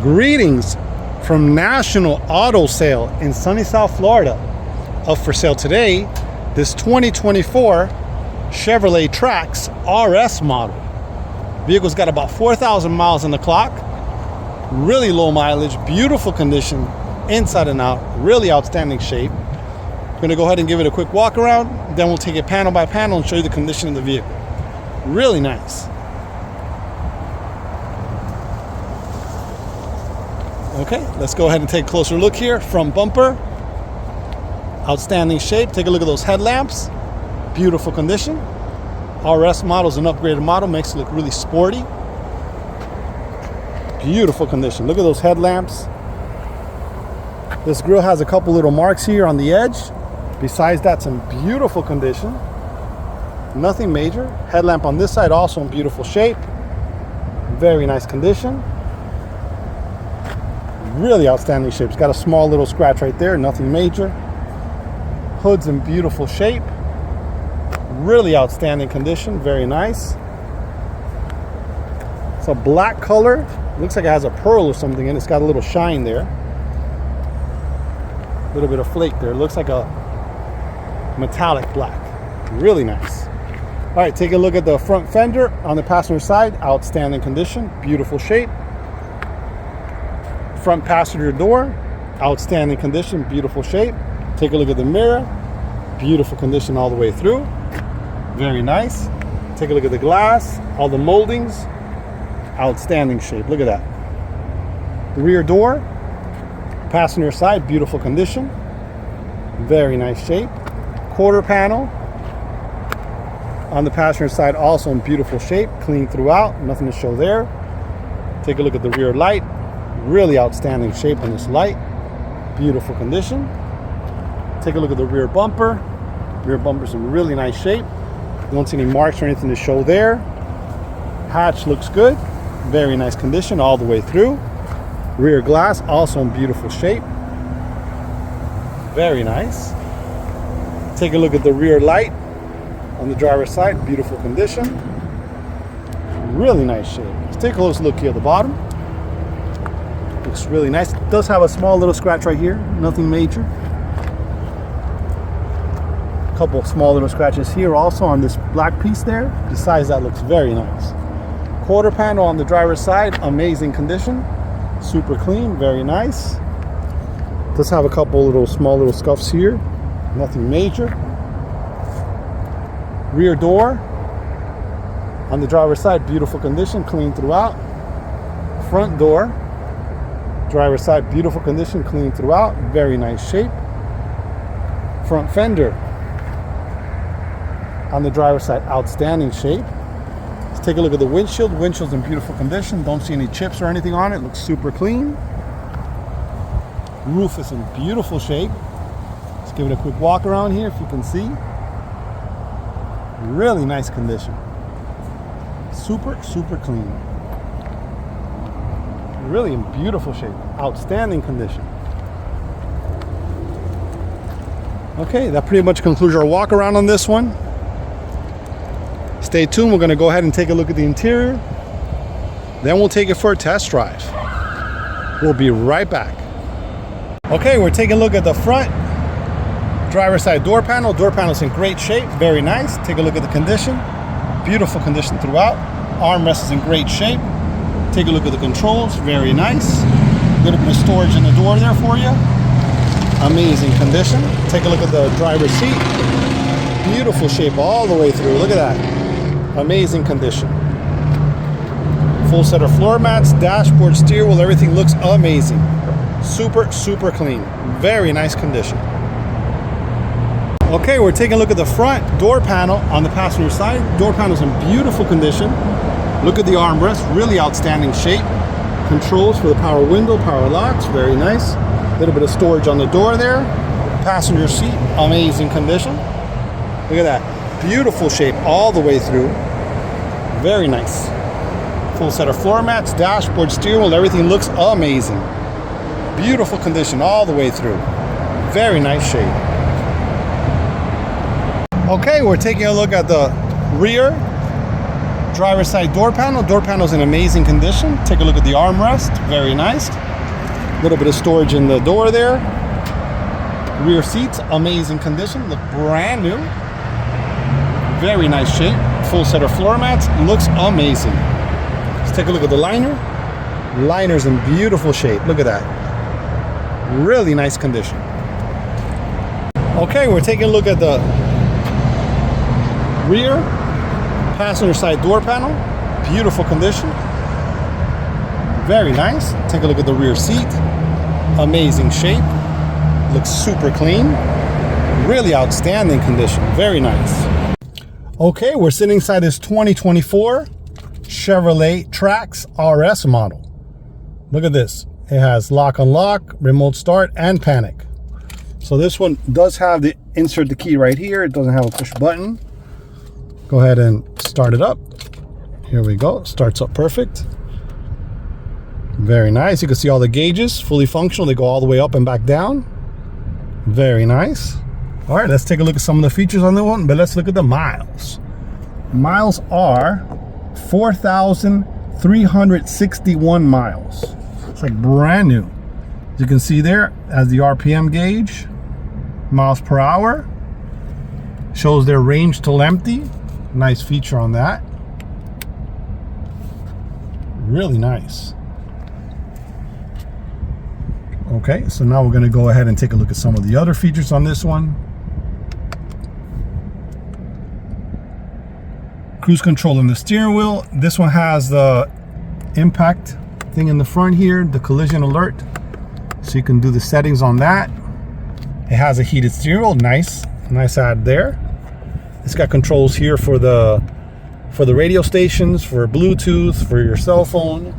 Greetings from National Auto Sale in sunny South Florida. Up for sale today, this 2024 Chevrolet Trax RS model. Vehicle's got about 4,000 miles on the clock. Really low mileage, beautiful condition, inside and out, really outstanding shape. I'm gonna go ahead and give it a quick walk around, then we'll take it panel by panel and show you the condition of the vehicle. Really nice. Okay, let's go ahead and take a closer look here. Front bumper, outstanding shape. Take a look at those headlamps, beautiful condition. RS model is an upgraded model, makes it look really sporty. Beautiful condition. Look at those headlamps. This grille has a couple little marks here on the edge. Besides that, some beautiful condition. Nothing major. Headlamp on this side also in beautiful shape. Very nice condition. Really outstanding shape. It's got a small little scratch right there, nothing major. Hood's in beautiful shape. Really outstanding condition, very nice. It's a black color. Looks like it has a pearl or something in it. It's got a little shine there. A little bit of flake there. It looks like a metallic black. Really nice. All right, take a look at the front fender on the passenger side. Outstanding condition, beautiful shape. Front passenger door, outstanding condition, beautiful shape. Take a look at the mirror, beautiful condition all the way through. Very nice. Take a look at the glass, all the moldings, outstanding shape. Look at that. The rear door, passenger side, beautiful condition, very nice shape. Quarter panel on the passenger side, also in beautiful shape, clean throughout, nothing to show there. Take a look at the rear light. Really outstanding shape on this light. Beautiful condition. Take a look at the rear bumper. Rear bumper's in really nice shape. You don't see any marks or anything to show there. Hatch looks good. Very nice condition all the way through. Rear glass also in beautiful shape. Very nice. Take a look at the rear light on the driver's side. Beautiful condition. Really nice shape. Let's take a close look here at the bottom. Looks really nice. It does have a small little scratch right here, nothing major. A couple of small little scratches here also on this black piece there. Besides that, looks very nice. Quarter panel on the driver's side, amazing condition. Super clean, very nice. Does have a couple little small little scuffs here, nothing major. Rear door on the driver's side, beautiful condition, clean throughout. Front door, driver's side, beautiful condition, clean throughout, very nice shape. Front fender on the driver's side, outstanding shape. Let's take a look at the windshield. Windshield's in beautiful condition. Don't see any chips or anything on it. Looks super clean. Roof is in beautiful shape. Let's give it a quick walk around here if you can see. Really nice condition. Super, super clean. Really in beautiful shape, outstanding condition. Okay, that pretty much concludes our walk around on this one. Stay tuned, we're gonna go ahead and take a look at the interior. Then we'll take it for a test drive. We'll be right back. Okay, we're taking a look at the front driver's side door panel. Door panel's in great shape, very nice. Take a look at the condition. Beautiful condition throughout. Armrest is in great shape. Take a look at the controls, very nice. A little bit of storage in the door there for you. Amazing condition. Take a look at the driver's seat. Beautiful shape all the way through, look at that. Amazing condition. Full set of floor mats, dashboard, steering wheel, everything looks amazing. Super, super clean. Very nice condition. Okay, we're taking a look at the front door panel on the passenger side. Door panel's in beautiful condition. Look at the armrest, really outstanding shape. Controls for the power window, power locks, very nice. A little bit of storage on the door there. Passenger seat, amazing condition. Look at that, beautiful shape all the way through. Very nice. Full set of floor mats, dashboard, steering wheel, everything looks amazing. Beautiful condition all the way through. Very nice shape. Okay, we're taking a look at the rear driver's side door panel. Door panel is in amazing condition. Take a look at the armrest. Very nice. A little bit of storage in the door there. Rear seats, amazing condition. Look brand new. Very nice shape. Full set of floor mats. Looks amazing. Let's take a look at the liner. Liner's in beautiful shape. Look at that. Really nice condition. Okay, we're taking a look at the rear passenger side door panel. Beautiful condition. Very nice. Take a look at the rear seat. Amazing shape. Looks super clean. Really outstanding condition. Very nice. Okay, we're sitting inside this 2024 Chevrolet Trax RS model. Look at this. It has lock unlock, remote start, and panic. So this one does have the insert the key right here. It doesn't have a push button. Go ahead and start it up. Here we go. Starts up perfect. Very nice. You can see all the gauges, fully functional. They go all the way up and back down. Very nice. All right, let's take a look at some of the features on the one, but let's look at the miles. Miles are 4,361 miles. It's like brand new. As you can see there, as the RPM gauge, miles per hour, shows their range till empty. Nice feature on that. Really nice. Okay, so now we're going to go ahead and take a look at some of the other features on this one. Cruise control in the steering wheel. This one has the impact thing in the front here, the collision alert. So you can do the settings on that. It has a heated steering wheel. Nice add there. It's got controls here for the radio stations, for Bluetooth, for your cell phone.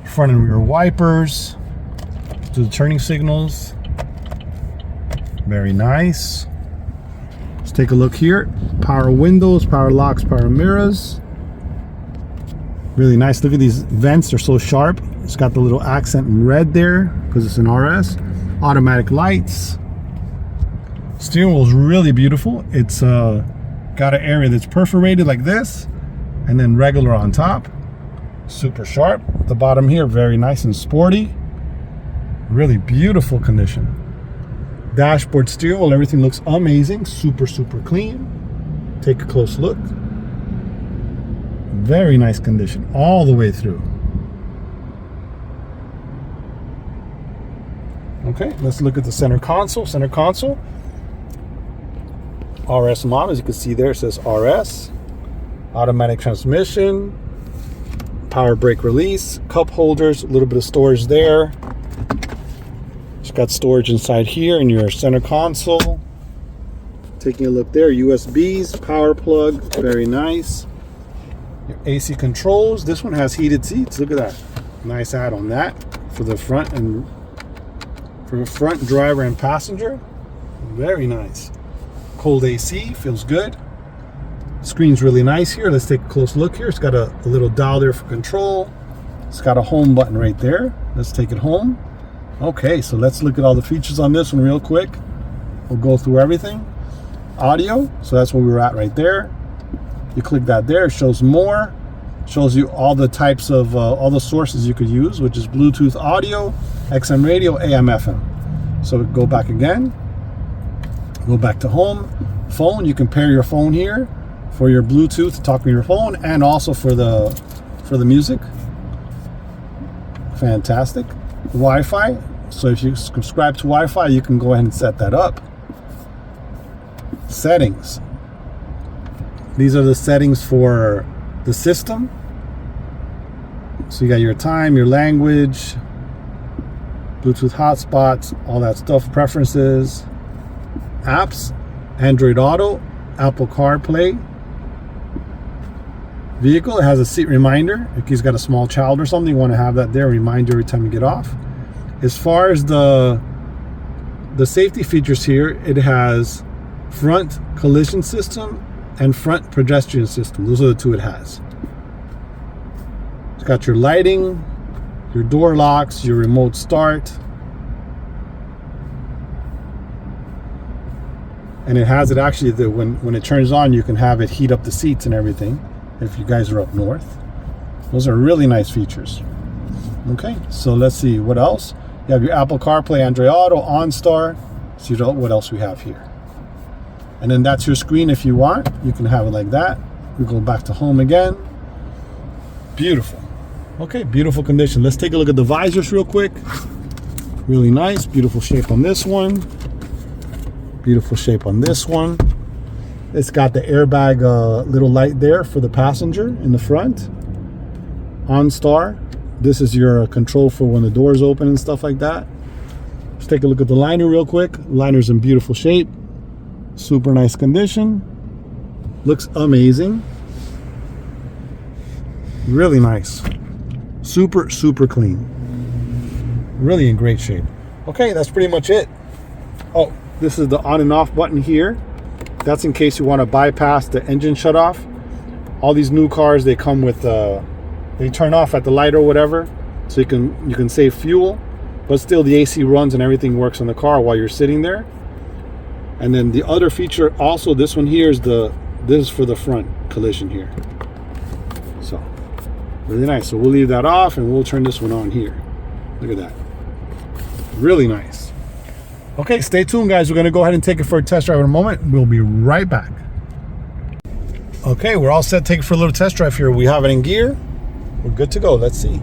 Front and rear wipers. Do the turning signals. Very nice. Let's take a look here. Power windows, power locks, power mirrors. Really nice. Look at these vents, they're so sharp. It's got the little accent in red there because it's an RS. Automatic lights. Steering wheel is really beautiful. It's got an area that's perforated like this and then regular on top. Super sharp. The bottom here, very nice and sporty. Really beautiful condition. Dashboard, steering wheel, everything looks amazing. Super clean. Take a close look. Very nice condition all the way through. Okay, let's look at the center console. Center console, RS model. As you can see there, it says RS. Automatic transmission, power brake release, cup holders, a little bit of storage there. It's got storage inside here in your center console. Taking a look there, USBs, power plug, very nice. Your AC controls. This one has heated seats. Look at that. Nice add on that for the front and for the front driver and passenger. Very nice. Cold AC, feels good. Screen's really nice here. Let's take a close look here. It's got a little dial there for control. It's got a home button right there. Let's take it home. Okay, so let's look at all the features on this one real quick. We'll go through everything. Audio, so that's where we were at right there. You click that there, it shows more. Shows you all the types of, all the sources you could use, which is Bluetooth audio, XM radio, AM, FM. So go back again. Go back to home. Phone, you can pair your phone here for your Bluetooth to talk to your phone and also for the music. Fantastic. Wi-Fi, so if you subscribe to Wi-Fi, you can go ahead and set that up. Settings. These are the settings for the system. So you got your time, your language, Bluetooth hotspots, all that stuff, preferences, apps, Android Auto, Apple CarPlay. Vehicle, it has a seat reminder. If you've got a small child or something, you want to have that there, remind you every time you get off. As far as the safety features here, it has front collision system and front pedestrian system. Those are the two it has. It's got your lighting, your door locks, your remote start, and it has it actually when it turns on, you can have it heat up the seats and everything. if you guys are up north. Those are really nice features. Okay, so let's see what else. You have your Apple CarPlay, Android Auto, OnStar. See what else we have here. And then that's your screen if you want. You can have it like that. We go back to home again. Beautiful. Okay, beautiful condition. Let's take a look at the visors real quick. Really nice, beautiful shape on this one. Beautiful shape on this one. It's got the airbag little light there for the passenger in the front. OnStar. This is your control for when the doors open and stuff like that. Let's take a look at the liner real quick. Liner's in beautiful shape. Super nice condition. Looks amazing. Really nice. Super, super clean. Really in great shape. Okay, that's pretty much it. Oh, this is the on and off button here. That's in case you want to bypass the engine shut off. All these new cars, they come with they turn off at the light or whatever, so you can save fuel, but still the AC runs and everything works on the car while you're sitting there. And then the other feature also, this one here is this is for the front collision here. So really nice. So we'll leave that off and we'll turn this one on here. Look at that. Really nice. Okay, stay tuned, guys. We're going to go ahead and take it for a test drive in a moment. We'll be right back. Okay, we're all set to take it for a little test drive here. We have it in gear. We're good to go. Let's see.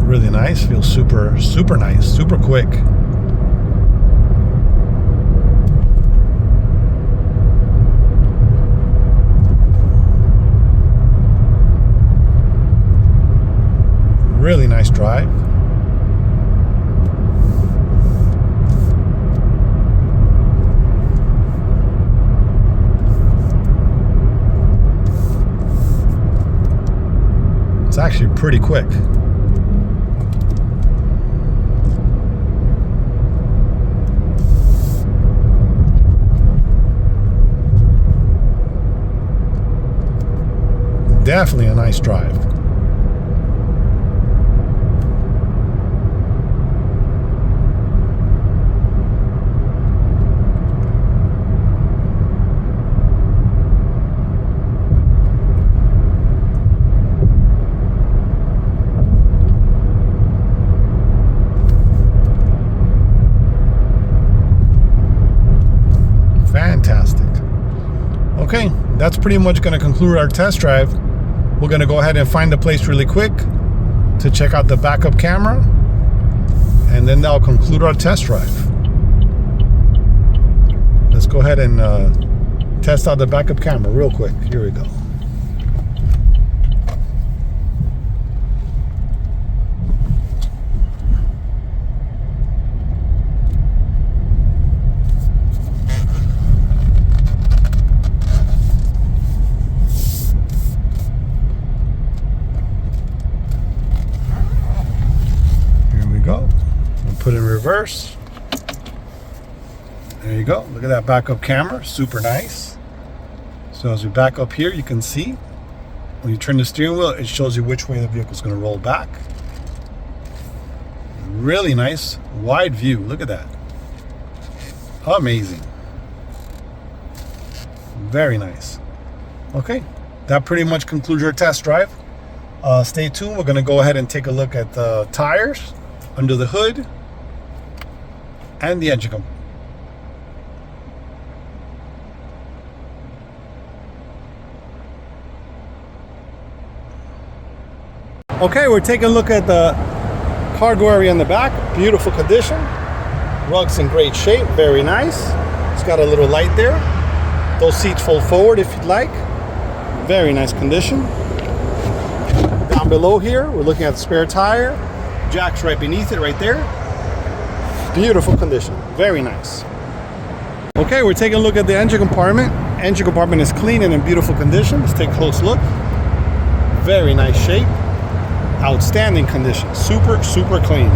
Really nice. Feels super, super nice. Super quick. Really nice drive. It's actually pretty quick. Definitely a nice drive. Fantastic. Okay, that's pretty much going to conclude our test drive. We're going to go ahead and find the place really quick to check out the backup camera, and then that'll conclude our test drive. Let's go ahead and test out the backup camera real quick. Here we go. Put in reverse. There you go. Look at that backup camera. Super nice. So as we back up here, you can see when you turn the steering wheel, it shows you which way the vehicle is going to roll back. Really nice wide view. Look at that. Amazing. Very nice. Okay, that pretty much concludes your test drive. Stay tuned. We're going to go ahead and take a look at the tires, under the hood, and the engine compartment. Okay, we're taking a look at the cargo area in the back. Beautiful condition. Rugs in great shape. Very nice. It's got a little light there. Those seats fold forward if you'd like. Very nice condition. Down below here, we're looking at the spare tire. Jack's right beneath it, right there. Beautiful condition. Very nice. Okay, we're taking a look at the engine compartment. Engine compartment is clean and in beautiful condition. Let's take a close look. Very nice shape. Outstanding condition. Super, super clean.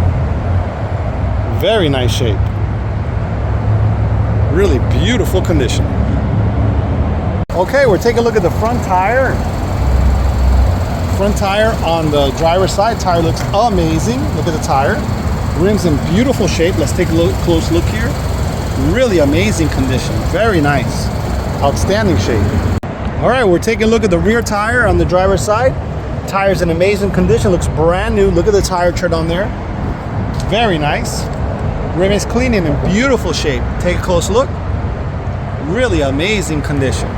Very nice shape. Really beautiful condition. Okay, we're taking a look at the front tire. Front tire on the driver's side. Tire looks amazing. Look at the tire. Rims in beautiful shape. Let's take a close look here. Really amazing condition. Very nice. Outstanding shape. All right, we're taking a look at the rear tire on the driver's side. Tire's in amazing condition. Looks brand new. Look at the tire tread on there. Very nice. Rim is clean and in beautiful shape. Take a close look. Really amazing condition.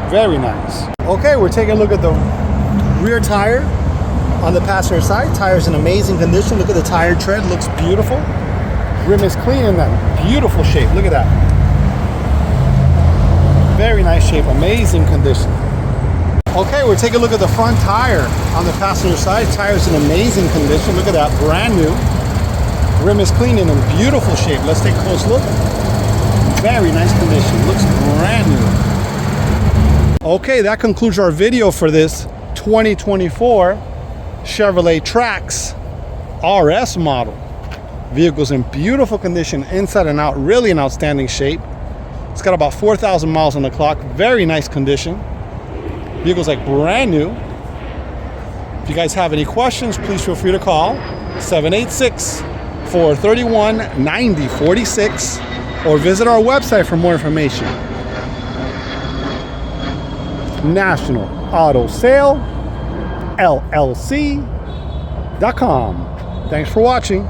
Very nice. Okay, we're taking a look at the rear tire on the passenger side. Tire's in amazing condition. Look at the tire tread. Looks beautiful. Rim is clean in that beautiful shape. Look at that. Very nice shape. Amazing condition. Okay, we're taking a look at the front tire on the passenger side. Tire's in amazing condition. Look at that. Brand new. Rim is clean and in beautiful shape. Let's take a close look. Very nice condition. Looks brand new. Okay, that concludes our video for this 2024 Chevrolet Trax RS model. Vehicle's in beautiful condition inside and out. Really in outstanding shape. It's got about 4,000 miles on the clock. Very nice condition. Vehicle's like brand new. If you guys have any questions, please feel free to call 786-431-9046 or visit our website for more information. National Auto Sale LLC.com. Thanks for watching.